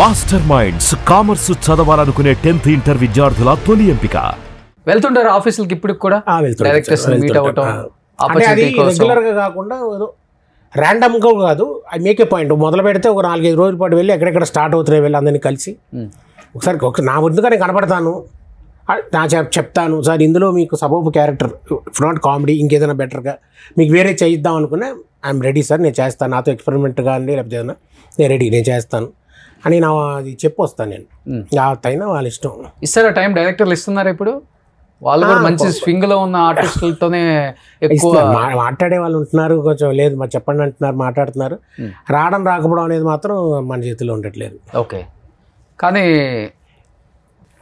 Master minds commerce చదవాలనుకునే 10th inter విద్యార్థుల తొలి ఎంపిక. వెళ్తుంటారు ఆఫీసులకి ఇప్పుడు కూడా డైరెక్టర్స్ మీట్ అవ్వటం రెగ్యులర్ గా కాకుండా ర్యాండమ్ గా కాదు. ఐ మేక్ ఏ పాయింట్ మొదలు పెడితే ఒక 4-5 రోజుల పాటు వెళ్ళి ఎక్కడెక్కడ స్టార్ట్ అవుతున్నాయి వెళ్ళి అందరినీ కలిసి ఒకసారి నా ముందుగా నేను కనపడతాను, నా చెప్తాను సార్ ఇందులో మీకు సబబు క్యారెక్టర్ ఇఫ్ నాట్ కామెడీ ఇంకేదైనా బెటర్గా మీకు వేరే చేయిద్దాం అనుకునే ఐఎమ్ రెడీ సార్, నేను చేస్తాను, నాతో ఎక్స్పెరిమెంట్ కానీ లేకపోతే ఏదైనా నేను రెడీ, నేను చేస్తాను అని నా అది చెప్పి వస్తాను. నేను అయినా వాళ్ళ ఇష్టం. ఇస్తారా టైం డైరెక్టర్లు ఇస్తున్నారు ఇప్పుడు? వాళ్ళు కూడా మంచి స్వింగ్ లో ఉన్న ఆర్టిస్టులతోనే ఎక్కువ మాట్లాడే వాళ్ళు ఉంటున్నారు. కొంచెం లేదు మరి చెప్పండి అంటున్నారు, మాట్లాడుతున్నారు. రావడం రాకపోవడం అనేది మాత్రం మన చేతిలో ఉండట్లేదు. ఓకే, కానీ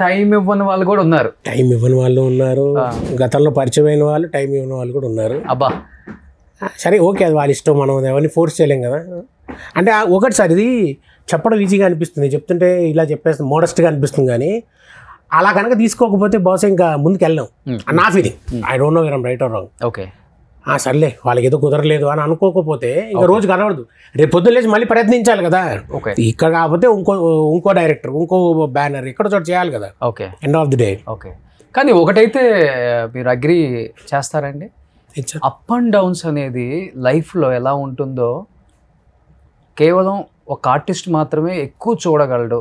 టైం ఇవ్వని వాళ్ళు కూడా ఉన్నారు. టైం ఇవ్వని వాళ్ళు ఉన్నారు, గతంలో పరిచయం అయిన వాళ్ళు టైం ఇవ్వని వాళ్ళు కూడా ఉన్నారు. అబ్బా సరే ఓకే, అది వాళ్ళ ఇష్టం, మనం ఎవరిని ఫోర్స్ చేయలేం కదా. అంటే ఒకటి సార్ ఇది చెప్పడం ఈజీగా అనిపిస్తుంది, చెప్తుంటే ఇలా చెప్పేస్తే మోడస్ట్గా అనిపిస్తుంది, కానీ అలా కనుక తీసుకోకపోతే బహుశా ఇంకా ముందుకు వెళ్ళాం నా feeling. I don't know where right are wrong. Okay సర్లే వాళ్ళకి ఏదో కుదరలేదు అని అనుకోకపోతే ఇంకా రోజు కనబడదు. రేపు పొద్దున్న లేచి మళ్ళీ ప్రయత్నించాలి కదా. ఇక్కడ కాకపోతే ఇంకో డైరెక్టర్, ఇంకో బ్యానర్ ఇక్కడ చోట చేయాలి కదా. Okay, end of the day. Okay, కానీ ఒకటైతే మీరు అగ్రీ చేస్తారండి, అప్ అండ్ డౌన్స్ అనేది లైఫ్లో ఎలా ఉంటుందో కేవలం ఒక ఆర్టిస్ట్ మాత్రమే ఎక్కువ చూడగలడు.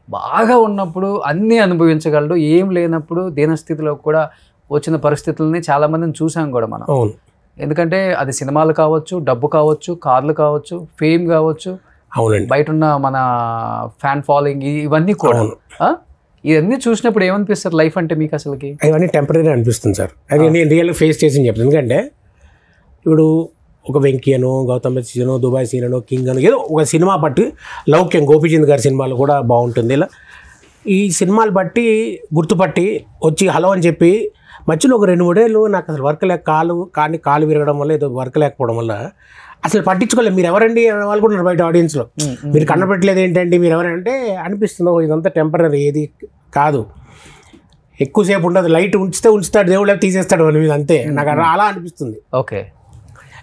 బాగా ఉన్నప్పుడు అన్నీ అనుభవించగలడు, ఏం లేనప్పుడు దీనస్థితిలో కూడా వచ్చిన పరిస్థితులని చాలామందిని చూసాం కూడా మనం. ఎందుకంటే అది సినిమాలు కావచ్చు, డబ్బు కావచ్చు, కార్లు కావచ్చు, ఫేమ్ కావచ్చు, బయట ఉన్న మన ఫ్యాన్ ఫాలోయింగ్ ఇవన్నీ కూడా. ఇవన్నీ చూసినప్పుడు ఏమనిపిస్తుంది లైఫ్ అంటే మీకు అసలుకి? ఇవన్నీ టెంపరీ అనిపిస్తుంది సార్. అది నేను రియల్గా ఫేస్ చేసి చెప్తాను. ఎందుకంటే ఇప్పుడు ఒక వెంకయ్యనో, గౌతమ్ సీనో, దుబాయ్ సీనో, కింగ్ అనో ఏదో ఒక సినిమా బట్టి, లౌక్యం గోపీచంద్ గారి సినిమాలు కూడా బాగుంటుంది. ఇలా ఈ సినిమాలు బట్టి గుర్తుపట్టి వచ్చి హలో అని చెప్పి మధ్యలో ఒక 2-3 ఏళ్ళు నాకు అసలు వర్క్ లేక కాలు విరగడం వల్ల ఏదో వర్క్ లేకపోవడం వల్ల అసలు పట్టించుకోలేదు. మీరు ఎవరండి అనే వాళ్ళు కూడా బయట ఆడియన్స్లో, మీరు కనపెట్టలేదు ఏంటండి, మీరు ఎవరంటే అనిపిస్తుందో ఇదంతా టెంపరీ, ఏది కాదు, ఎక్కువసేపు ఉండదు, లైట్ ఉంచుతాడు దేవుడు, తీసేస్తాడు అని మీద, అంతే. నాకు అలా అనిపిస్తుంది. ఓకే,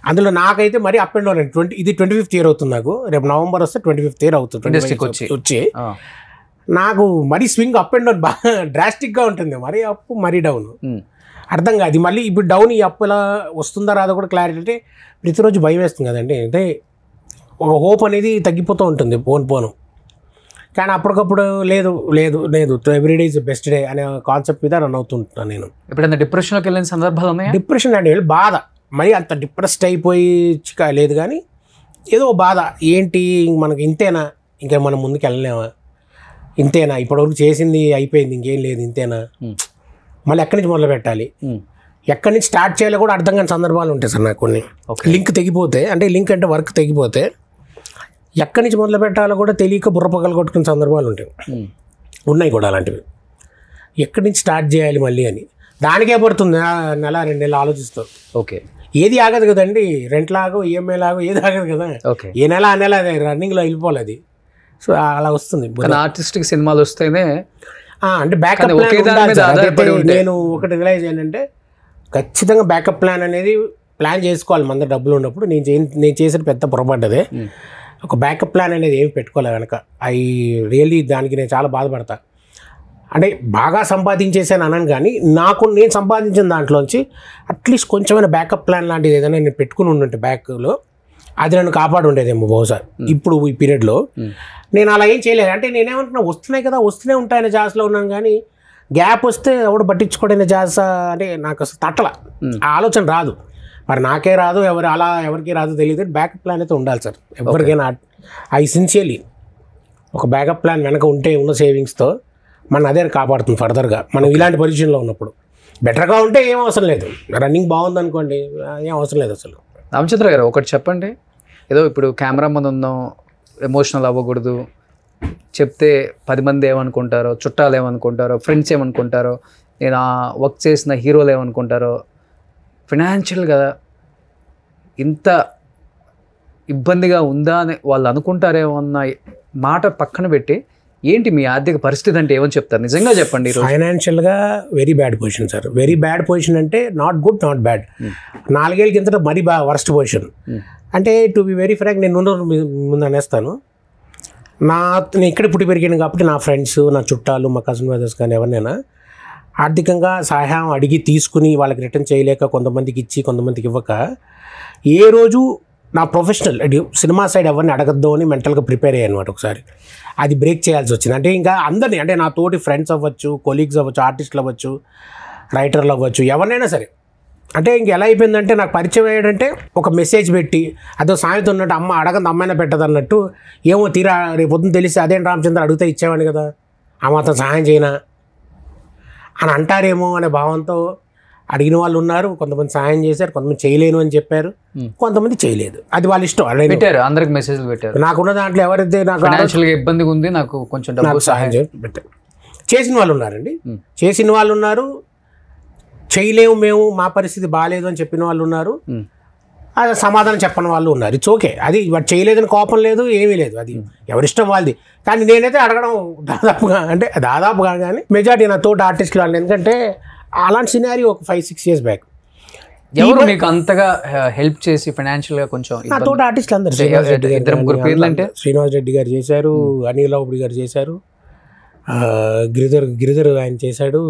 అందులో నాకైతే మరి అప్ అండ్ డౌన్. ఇది 25th ఇయర్ అవుతుంది నాకు. రేపు నవంబర్ వస్తే 25th ఇయర్ అవుతుంది వచ్చి. నాకు మరీ స్వింగ్ అప్ అండ్ డౌన్ బాగా డ్రాస్టిక్గా ఉంటుంది, మరీ అప్ మరీ డౌన్ అర్థం కాదు. మళ్ళీ ఇప్పుడు డౌన్ ఈ అప్ ఎలా వస్తుందా రాదో కూడా క్లారిటీ. అంటే ప్రతిరోజు భయం వేస్తుంది కదండి, అంటే ఒక హోప్ అనేది తగ్గిపోతూ ఉంటుంది పోను. కానీ అప్పటికప్పుడు లేదు లేదు లేదు ఎవ్రీడే ఇస్ బెస్ట్ డే అనే కాన్సెప్ట్ మీద రన్ అవుతుంటాను నేను. ఎప్పుడైనా డిప్రెషన్లోకి వెళ్ళిన సందర్భాలు ఉన్నాయి? డిప్రెషన్ అంటే బాధ, మరి అంత డిప్రెస్డ్ అయిపోయి లేదు, కానీ ఏదో బాధ, ఏంటి మనకి ఇంతేనా, ఇంకా మనం ముందుకు వెళ్ళలేమా, ఇంతేనా, ఇప్పటివరకు చేసింది అయిపోయింది, ఇంకేం లేదు, ఇంతేనా, మళ్ళీ ఎక్కడి నుంచి మొదలు పెట్టాలి, ఎక్కడి నుంచి స్టార్ట్ చేయాలో కూడా అర్థం కాని సందర్భాలు ఉంటాయి సార్ నాకు. కొన్ని లింక్ తెగిపోతే, అంటే లింక్ అంటే వర్క్ తెగిపోతే ఎక్కడి నుంచి మొదలు పెట్టాలో కూడా తెలియక బుర్రపక్కలు కొట్టుకునే సందర్భాలు ఉంటాయి, ఉన్నాయి కూడా అలాంటివి. ఎక్కడి నుంచి స్టార్ట్ చేయాలి మళ్ళీ అని దానికే పడుతుంది 1-2 నెలలు ఆలోచిస్తావు. ఓకే, ఏది ఆగదు కదండి, రెంట్ లాగో ఈఎంఐ లాగో ఏది ఆగదు కదా. ఏ నెల ఆ నెల అదే రన్నింగ్లో వెళ్ళిపోవాలి అది. సో అలా వస్తుంది. ఆర్టిస్ట్కి సినిమాలు వస్తేనే అంటే బ్యాకప్ నేను ఒకటి రియలైజ్ ఏంటంటే ఖచ్చితంగా బ్యాకప్ ప్లాన్ అనేది ప్లాన్ చేసుకోవాలి. మన దగ్గర డబ్బులు ఉన్నప్పుడు. నేను చేసిన పెద్ద పొరపాటుదే, ఒక బ్యాకప్ ప్లాన్ అనేది ఏమి పెట్టుకోలే కనుక రియల్లీ దానికి నేను చాలా బాధపడతా. అంటే బాగా సంపాదించేసాను అనను, కానీ నేను సంపాదించిన దాంట్లోంచి అట్లీస్ట్ కొంచెమైనా బ్యాకప్ ప్లాన్ లాంటిది ఏదైనా నేను పెట్టుకుని ఉండుంటే బ్యాక్లో, అది నన్ను కాపాడు ఉండేదేమో బహుశా. ఇప్పుడు ఈ పీరియడ్లో నేను అలా ఏం చేయలేదు. అంటే నేనేమంటున్నా, వస్తున్నాయి కదా, వస్తూనే ఉంటాయనే జాస్లో ఉన్నాను, కానీ గ్యాప్ వస్తే ఎవడు పట్టించుకోవడం జాస్ అంటే నాకు అసలు తట్టల ఆలోచన రాదు. మరి నాకే రాదు, ఎవరికి రాదు తెలియదు. బ్యాకప్ ప్లాన్ అయితే ఉండాలి సార్ ఎవరికైనా. సిన్సియర్లీ ఒక బ్యాకప్ ప్లాన్ వెనక ఉంటే ఉన్న సేవింగ్స్తో మన అదే కాపాడుతుంది ఫర్దర్గా. మనం ఇలాంటి పొజిషన్లో ఉన్నప్పుడు బెటర్గా ఉంటే ఏం అవసరం లేదు. రన్నింగ్ బాగుంది అనుకోండి, ఏం అవసరం లేదు అసలు. రామచంద్ర గారు ఒకటి చెప్పండి, ఏదో ఇప్పుడు కెమెరా ముందు ఉందాం, ఎమోషనల్ అవ్వకూడదు, చెప్తే 10 మంది ఏమనుకుంటారో, చుట్టాలు ఏమనుకుంటారో, ఫ్రెండ్స్ ఏమనుకుంటారో, నేను వర్క్ చేసిన హీరోలు ఏమనుకుంటారో, ఫినాన్షియల్గా ఇంత ఇబ్బందిగా ఉందా అని వాళ్ళు అనుకుంటారేమో అన్న మాట పక్కన పెట్టి, ఏంటి మీ ఆర్థిక పరిస్థితి అంటే ఏమని చెప్తారు? నిజంగా చెప్పండి. ఫైనాన్షియల్గా very bad position sir. Very bad position అంటే నాట్ గుడ్, నాట్ బ్యాడ్. 4 ఏళ్ళ కింద మరీ వర్స్ట్ పొజిషన్. అంటే టు బి వెరీ ఫ్రాంక్, నేను ముందు అనేస్తాను, నేను ఇక్కడ పుట్టి పెరిగాను కాబట్టి నా ఫ్రెండ్స్, నా చుట్టాలు, మా కజిన్ బ్రదర్స్ కానీ ఎవరినైనా ఆర్థికంగా సహాయం అడిగి తీసుకుని వాళ్ళకి రిటర్న్ చేయలేక కొంతమందికి ఇచ్చి కొంతమందికి ఇవ్వక ఏ రోజు నా ప్రొఫెషనల్ సినిమా సైడ్ ఎవరిని అడగద్దు అని మెంటల్గా ప్రిపేర్ అయ్యాను అనమాట. ఒకసారి అది బ్రేక్ చేయాల్సి వచ్చింది. అంటే ఇంకా అందరినీ, అంటే నా తోటి ఫ్రెండ్స్ అవ్వచ్చు, కొలీగ్స్ అవ్వచ్చు, ఆర్టిస్టులు అవ్వచ్చు, రైటర్లు అవ్వచ్చు, ఎవరినైనా సరే. అంటే ఇంక ఎలా అయిపోయిందంటే నాకు పరిచయం అయ్యాడంటే ఒక మెసేజ్ పెట్టి అదో సామెత ఉన్నట్టు అమ్మ అడగంది అమ్మాయినా పెట్టదు అన్నట్టు, ఏమో తీరా రేపు పొద్దున్న తెలిసి అదేంటి రామచంద్ర అడిగితే ఇచ్చేవాడిని కదా, ఆ మాత్రం సహాయం చేయనా అని అంటారేమో అనే భావంతో అడిగిన వాళ్ళు ఉన్నారు. కొంతమంది సహాయం చేశారు, కొంతమంది చేయలేను అని చెప్పారు, కొంతమంది చేయలేదు. అది వాళ్ళ ఇష్టం. పెట్టారు, అందరికి మెసేజ్లు పెట్టారు. నాకున్న దాంట్లో ఎవరైతే నాకు ఫైనాన్షియల్గా ఇబ్బందిగా ఉంది, నాకు కొంచెం డబ్బు సహాయం పెట్టారు. చేసిన వాళ్ళు ఉన్నారండి, చేసిన వాళ్ళు ఉన్నారు. చేయలేము మేము, మా పరిస్థితి బాగాలేదు అని చెప్పిన వాళ్ళు ఉన్నారు. అది సమాధానం చెప్పని వాళ్ళు ఉన్నారు. It's okay. అది వాడు చేయలేదని కోపం లేదు, ఏమీ లేదు, అది ఎవరిష్టం వాళ్ళది. కానీ నేనైతే అడగడం దాదాపుగా కానీ మెజార్టీ నా తోటి ఆర్టిస్టులు వాళ్ళు. ఎందుకంటే అలాంటి సినారీ ఒక 5-6 years బ్యాక్. ఎవరు మీకు అంతగా హెల్ప్ చేసి ఫైనాన్షియల్గా కొంచెం? నా తోటి ఆర్టిస్టులు అందరూ. శ్రీనివాస్ రెడ్డి గారు చేశారు, అనిల్ రావుడి గారు చేశారు, గిరిధర్ ఆయన చేశాడు,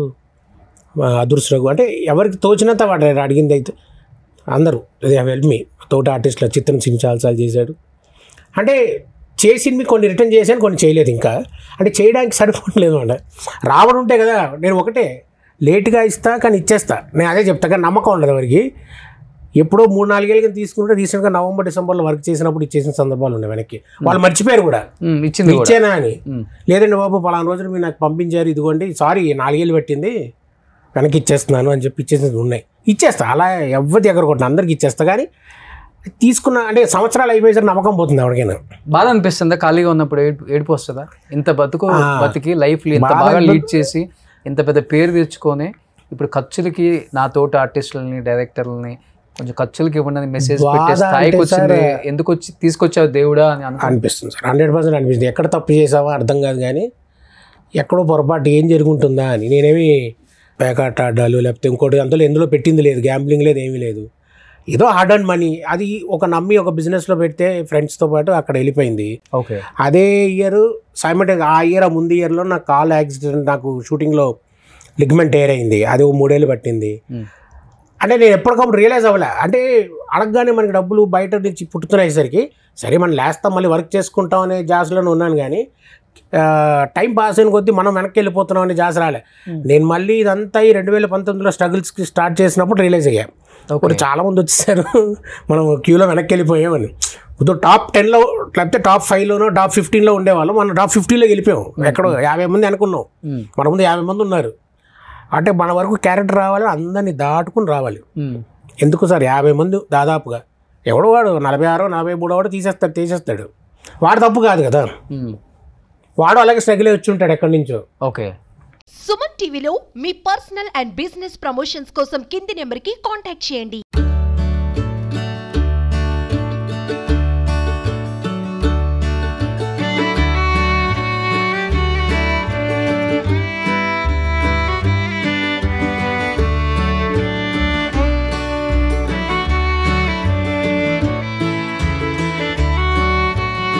అదృశ్య రఘు. అంటే ఎవరికి తోచినంత వాడు అడిగింది అయితే అందరూ హెల్ప్ మీ. తోటి ఆర్టిస్టుల చిత్రం సించాల్సాలు చేశాడు. అంటే చేసింది కొన్ని రిటర్న్ చేశాను, కొన్ని చేయలేదు. ఇంకా అంటే చేయడానికి సరిపోవట్లేదు అంటే రావడం ఉంటే కదా. నేను ఒకటే లేట్గా ఇస్తా కానీ ఇచ్చేస్తా, నేను అదే చెప్తా. కానీ నమ్మకం ఉండదు ఎవరికి. ఎప్పుడో 3-4 ఏళ్ళకి తీసుకుంటే రీసెంట్గా November, Decemberలో వర్క్ చేసినప్పుడు ఇచ్చేసిన సందర్భాలు ఉన్నాయి. వెనక్కి వాళ్ళు మర్చిపోయారు కూడా ఇచ్చేనా అని. లేదండి బాబు పలానా రోజులు మీరు నాకు పంపించారు, ఇదిగోండి సారీ 4 ఏళ్ళు పెట్టింది వెనక్కి ఇచ్చేస్తున్నాను అని చెప్పి ఇచ్చేసినది ఉన్నాయి. ఇచ్చేస్తా, అలా ఎవరి దగ్గర కొట్టిన అందరికి ఇచ్చేస్తా. కానీ తీసుకున్న అంటే సంవత్సరాలు అయిపోయేసరికి నమ్మకం పోతుంది ఎవరికైనా. బాధ అనిపిస్తుందా ఖాళీగా ఉన్నప్పుడు? ఏడుపు వస్తుందా? ఇంత బతికి లైఫ్లో ఇంత బాగా లీడ్ చేసి ఇంత పెద్ద పేరు తెచ్చుకొని ఇప్పుడు ఖర్చులకి నా తోటి ఆర్టిస్టులని, డైరెక్టర్లని కొంచెం ఖర్చులకి ఇవ్వండి మెసేజ్ పెట్టే స్థాయికి వచ్చింది. ఎందుకు తీసుకొచ్చావు దేవుడా అని అనిపిస్తుంది సార్. 100% అనిపిస్తుంది. ఎక్కడ తప్పు చేసావో అర్థం కాదు, కానీ ఎక్కడో పొరపాటు ఏం జరుగుతుందా అని. నేనేమి పేకాట ఆడాలు లేకపోతే ఇంకోటి అందులో ఎందులో పెట్టింది లేదు, గ్యాంబ్లింగ్ లేదు, ఏమీ లేదు. ఏదో హార్డ్ అండ్ మనీ. అది ఒక నమ్మి ఒక బిజినెస్లో పెడితే ఫ్రెండ్స్తో పాటు అక్కడ వెళ్ళిపోయింది. ఓకే. అదే ఇయర్ సైమల్టేనియస్ ఆ ముందు ఇయర్లో నాకు కాల్ యాక్సిడెంట్, నాకు షూటింగ్లో లిగ్మెంట్ టేర్ అయింది. అది 3 ఏళ్ళు పట్టింది. అంటే నేను ఎప్పటికప్పుడు రియలైజ్ అవ్వలే. అంటే అడగగానే మనకి డబ్బులు బయట నుంచి పుట్టుతున్నాయేసరికి సరే మనం లేస్తాం మళ్ళీ వర్క్ చేసుకుంటాం అనే జాస్లోనే ఉన్నాను. కానీ టైం పాస్ అయిన కొద్దీ మనం వెనక్కి వెళ్ళిపోతున్నాం అనే జాస్ రాలే. నేను మళ్ళీ ఇదంతా 2019లో స్ట్రగుల్స్కి స్టార్ట్ చేసినప్పుడు రియలైజ్ అయ్యాను. ఇప్పుడు చాలామంది వచ్చేసారు, మనం క్యూలో వెనక్కి వెళ్ళిపోయామని. ఇప్పుడు టాప్ 10లో లేకపోతే టాప్ 5లోనో టాప్ 15లో ఉండేవాళ్ళం, మనం టాప్ 50లో వెళ్ళిపోయాం. ఎక్కడో 50 మంది అనుకున్నాం, మన ముందు 50 మంది ఉన్నారు. అంటే మన వరకు క్యారెక్టర్ రావాలి, అందరినీ దాటుకుని రావాలి. ఎందుకు సార్ 50 మంది దాదాపుగా, ఎవడో వాడు 46, 43 వాడు తీసేస్తాడు. వాడు తప్పు కాదు కదా, వాడు అలాగే స్ట్రగుల్ వచ్చి ఉంటాడు ఎక్కడి నుంచో. ఓకే. సుమన్ టీవీలో మీ పర్సనల్ అండ్ బిజినెస్ ప్రమోషన్స్ కోసం కింది నెంబర్కి కాంటాక్ట్ చేయండి.